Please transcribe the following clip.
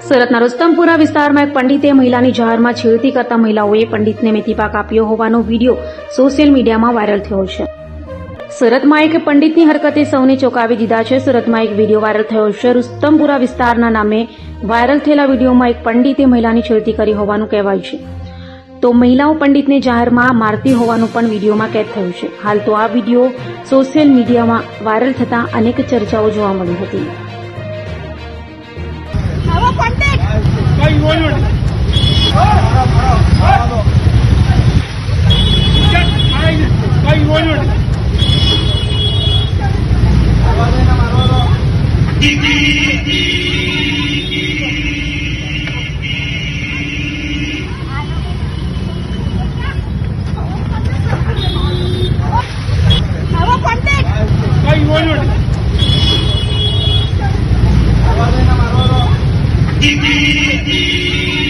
સુરતના રુસ્તમપુરા વિસ્તારમાં એક પંડિતે મહિલાની જાહેરમાં છેડતી કરતા મહિલાઓએ પંડિતને મેથીપાક આપ્યો હોવાનો વિડીયો સોશિયલ મીડિયામાં વાયરલ થયો છે. સુરતમાં એક પંડિતની હરકતે સૌને ચોંકાવી દીધા છે. સુરતમાં એક વિડીયો વાયરલ થયો છે. રુસ્તમપુરા વિસ્તારના નામે વાયરલ થયેલા વિડીયોમાં એક પંડિતે મહિલાની છેડતી કરી હોવાનું કહેવાય છે. તો મહિલાઓ પંડિતને જાહેરમાં મારતી હોવાનું પણ વિડીયોમાં કેદ થયું છે. હાલ તો આ વિડીયો સોશિયલ મીડિયામાં વાયરલ થતા અનેક ચર્ચાઓ જોવા મળી હતી. Thank you.